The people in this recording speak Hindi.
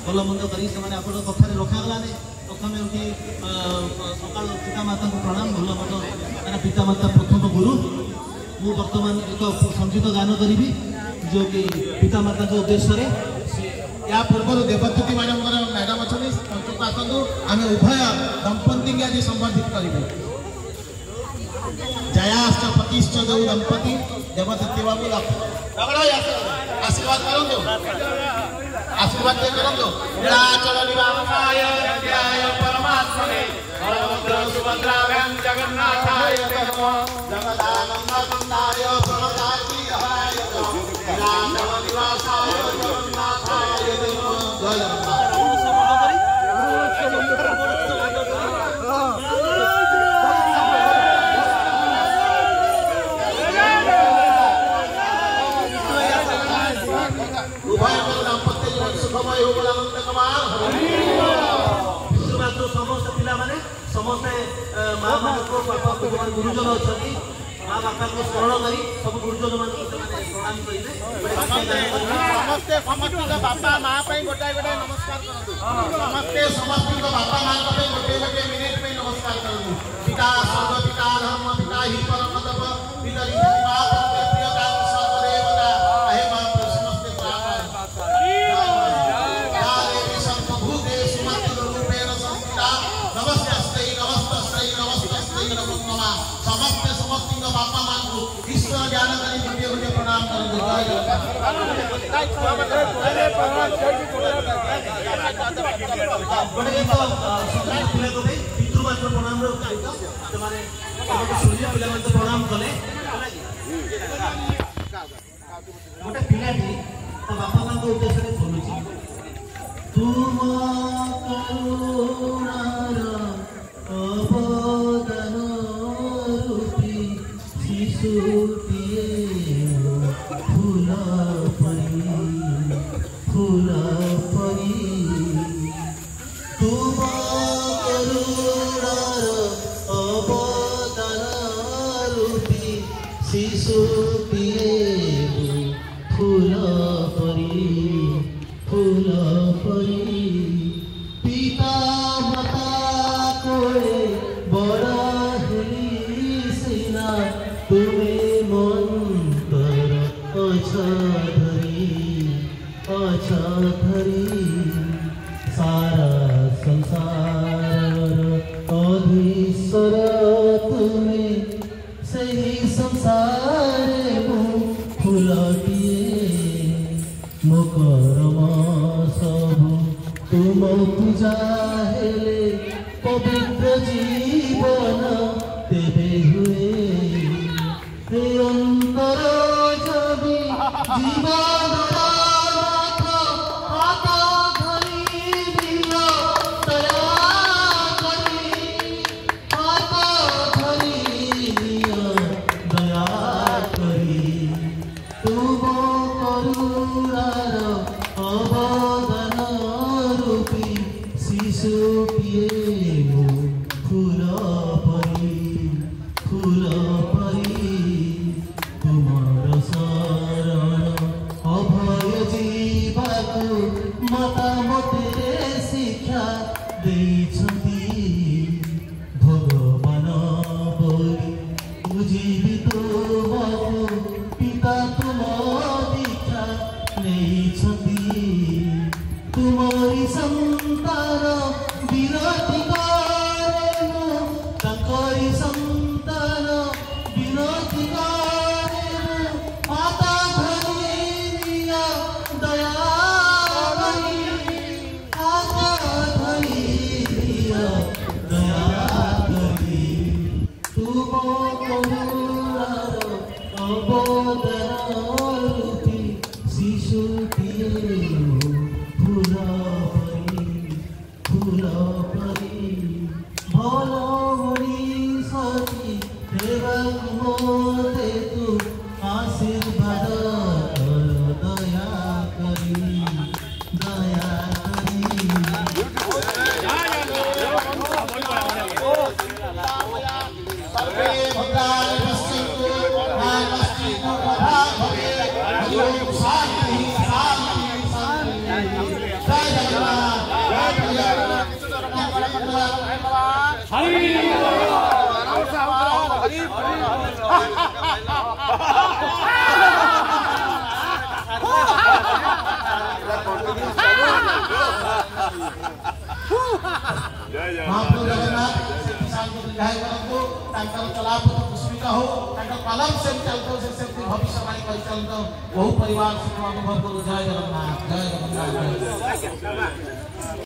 भल मंद कर कथार रखागलानी प्रथम उठी सका पिता माता को प्रणाम भल मंद मैंने पिता माता प्रथम गुरु मु बर्तमान एक संगीत गान करी जो कि पिता माता के उद्देश्य या पूर्व देवदूती मैडम अच्छा मंचक आसतु आम उभय दंपति आज संबर्धित करूँ। जयाश्च पतिश्च जो दंपति देवदत्ती बाबू आशीर्वाद करूँ आशीर्वाद करूँ परमात्मने सुभद्राभ्यां जगन्नाथाय जगदानंदनाय प्रणताय निवासाय जगन्नाथाय सुखमय हो पितृमातृ समस्त पिला माने समस्ते माँ मान गुरुजन अच्छा माँ बापा को स्मरण करी सब गुरुजन मान प्रणाम करेंगे समस्ते बापा माँ गोटाए गोटाए नमस्कार करूँ समस्ते बापा माँ गोटे गोटे मिनिट में नमस्कार करूँ पिता सर्व पिता धर्म पिता ही परम तप पितरी बापा माँ को ईश्वर ज्ञान करी गोटे गोटे प्रणाम कर पितृमातृ प्रणाम प्रणाम कले गोटे पिलाटी बापा माँ उद्देश्य बोलूँ तुम अवदान फूल परी तुम करुणार अवदान रूपी शिशुटिए फूल परी पिता माता कोले बड़ा हेली सिना तुम्हें मंतर अच्छा धरी सारा संसार अधीश्वर तुम्हें सही संसार फुलटिए मकरम सब तुम पूजा हेले पवित्र जीवन तेबे हुए अंतर जबी जीवन हाथ धरी दिया दया करी हाथ धरी दिया दया करी तुम करुणार अवदान रूपी शिशुटिए फूल परी तुमार शरण अभय जीवाकु माता मते शिक्षा देइछन्ति भगवान बोली बुझीवित बाबु पिता तुम दीक्षा नेइछन्ति तुमरी संतान विरति करेनु तांकरी संतान विरति करेनु माता धरी दिया दया करी आका धरी दिया दया करी तुम करुणार अवदान रूपी शिशुटिए फूल परी भल मणिषी देवा मोते तू आशीर्वाद दया करी सर्वे भद्राणि पश्यन्तु मा कश्चित् प्रभावः भवेत्। शान्ति शान्ति शान्ति। जय जगन्नाथ। महाप्रभु जगन्नाथ विधायकମାନଙ୍କୁ ତାଙ୍କର କଳାପଥ ପୁଷ୍ପିକା ହଉ ତାଙ୍କ କଲମ ସେମିତି ଚାଲୁଥାଉ ସେ ସେମିତି ଭବିଷ୍ୟବାଣୀ କରିଚାଲନ୍ତୁ ବହୁ ପରିବାର ସୁଖ ଅନୁଭବ କରୁ। ଜୟ ଜଗନ୍ନାଥ ଜୟ ଜଗନ୍ନାଥ।